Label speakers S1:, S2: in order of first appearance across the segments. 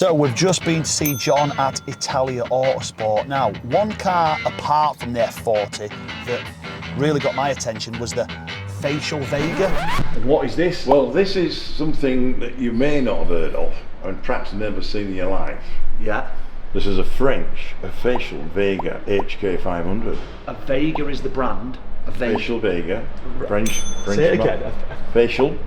S1: So we've just been to see John at Italia Autosport. Now, one car apart from the F40 that really got my attention was the Facel Vega. What is this?
S2: Well, this is something that you may not have heard of, and perhaps never seen in your life.
S1: Yeah.
S2: This is a Facel Vega HK500.
S1: A Vega is the brand. A
S2: Facel Vega, French.
S1: Say it again.
S2: Facel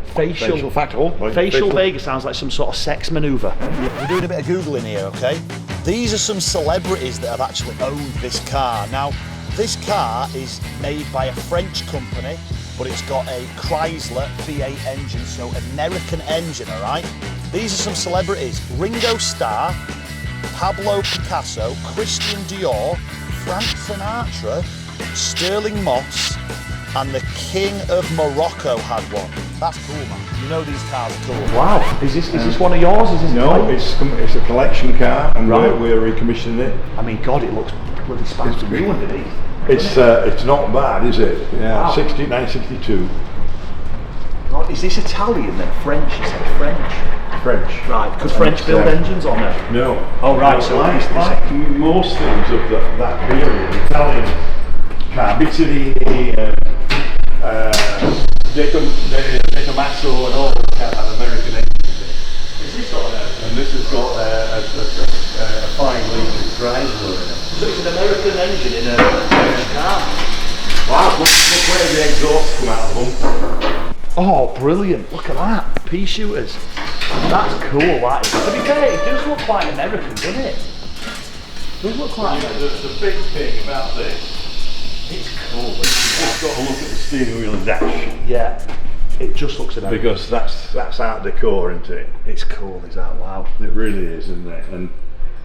S1: Vega sounds like some sort of sex manoeuvre. We're doing a bit of Googling here, okay? These are some celebrities that have actually owned this car. Now, this car is made by a French company, but it's got a Chrysler V8 engine, so American engine, all right? These are some celebrities: Ringo Starr, Pablo Picasso, Christian Dior, Frank Sinatra, Sterling Moss, and the King of Morocco had one. That's cool, man. You know these cars are cool.
S3: Wow. Is this one of yours? Is this
S2: no, it's a collection car, and we're recommissioning it.
S3: I mean, God, it looks bloody spanking new underneath.
S2: It's not bad, is it? Yeah,
S3: wow.
S2: 1962.
S3: God, is this Italian then? French? You said French.
S2: French.
S3: Right. Could French build engines on there?
S2: No.
S3: Oh right.
S2: No,
S3: So
S2: like most things of that period, Italian car, Bizzarrini, Detomasso, and all that kind of American engines.
S3: is this got
S2: And this has got a 5-litre Chrysler in it.
S1: So it's an American engine in a French car.
S2: Wow, look where the exhaust come out of them.
S3: Oh, brilliant! Look at that. Pea shooters. That's cool. That is. To be fair, it does look quite American, doesn't it? It does look quite American.
S2: The big thing about this,
S3: It's cool.
S2: you've just got to look at the steering wheel and dash.
S3: Yeah. It just looks American.
S2: Because that's art decor, isn't it?
S3: It's cool, is that? Wow.
S2: It really is, isn't it? And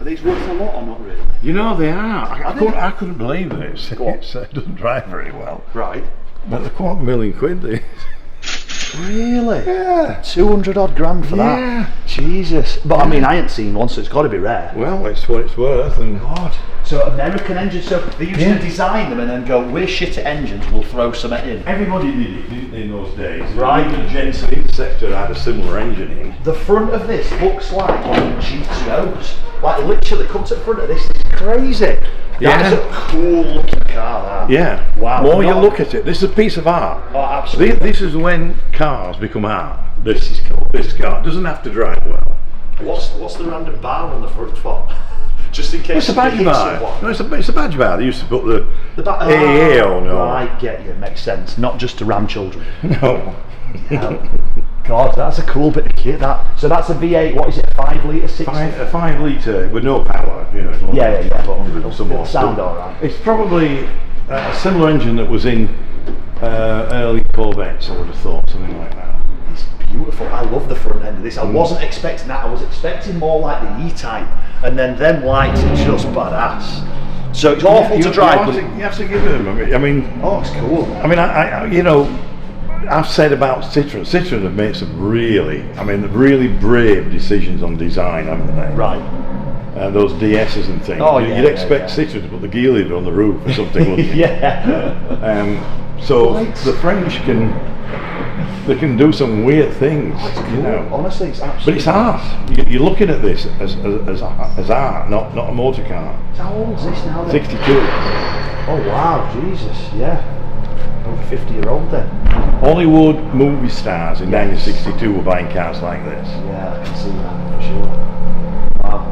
S3: Are these worth a lot or not really?
S2: you know they are. I couldn't believe this. It doesn't drive very well.
S3: Right.
S2: But they're £250,000. These.
S3: Really?
S2: Yeah.
S3: 200 odd grand for that?
S2: Yeah.
S3: Jesus. But I mean, I ain't seen one, so it's got to be rare.
S2: Well, it's what it's worth. And
S3: God. So American engines, so they used to design them and then go, we're shit at engines, we'll throw something in.
S2: everybody did it, didn't they, in those days?
S3: Right.
S2: Even Jensen Interceptor had a similar engine in.
S3: The front of this looks like one of the GTOs. Like literally, come to the front of this, it's crazy.
S2: Yeah.
S3: That's a cool looking car, that.
S2: Yeah.
S3: Wow.
S2: More you look at it, this is a piece of art.
S3: Oh, absolutely.
S2: This is when cars become art. This is cool. This car doesn't have to drive well.
S3: What's the random bar on the front for? Just in case.
S2: It's a badge bar. No, it's a badge bar. They used to put the AA on.
S3: I get you. Makes sense. Not just to ram children.
S2: No.
S3: God, that's a cool bit of kit. That. So that's a V8. What is it? 5 litre, 6?
S2: A 5 litre with no power. You know.
S3: Yeah.
S2: 400 or some more.
S3: Sound alright.
S2: It's probably a similar engine that was in early Corvettes. I would have thought something like that.
S3: It's beautiful. I love the front end of this. I wasn't expecting that. I was expecting more like the E-Type, and then them lights are just badass. So it's awful to drive, but
S2: you have to give them. I mean,
S3: oh, it's cool.
S2: I mean, I you know, I've said about Citroen. Citroen have made some really brave decisions on design, haven't they?
S3: Right.
S2: Those DS's and things.
S3: Oh, yeah,
S2: You'd expect Citroen to put the gear lever on the roof or something, wouldn't you?
S3: Yeah.
S2: So the French can do some weird things, you know.
S3: Honestly, it's absolutely.
S2: But it's art. You're looking at this as art, not a motor car.
S3: How old is this now then?
S2: 62.
S3: Oh wow, Jesus, yeah. Over 50-year-old then.
S2: Hollywood movie stars in 1962 were buying cars like this.
S3: Yeah, I can see that for sure. Wow.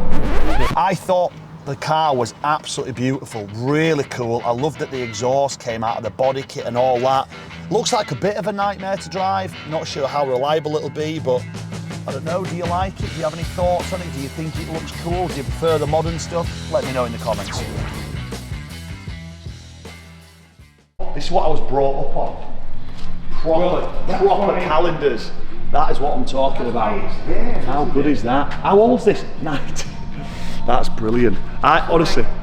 S1: I thought the car was absolutely beautiful, really cool. I loved that the exhaust came out of the body kit and all that. Looks like a bit of a nightmare to drive. Not sure how reliable it'll be, but I don't know. Do you like it? Do you have any thoughts on it? Do you think it looks cool? Do you prefer the modern stuff? Let me know in the comments.
S3: This is what I was brought up on. Proper calendars. That is what I'm talking about. How good is that? How old's this? 90. That's brilliant. Honestly.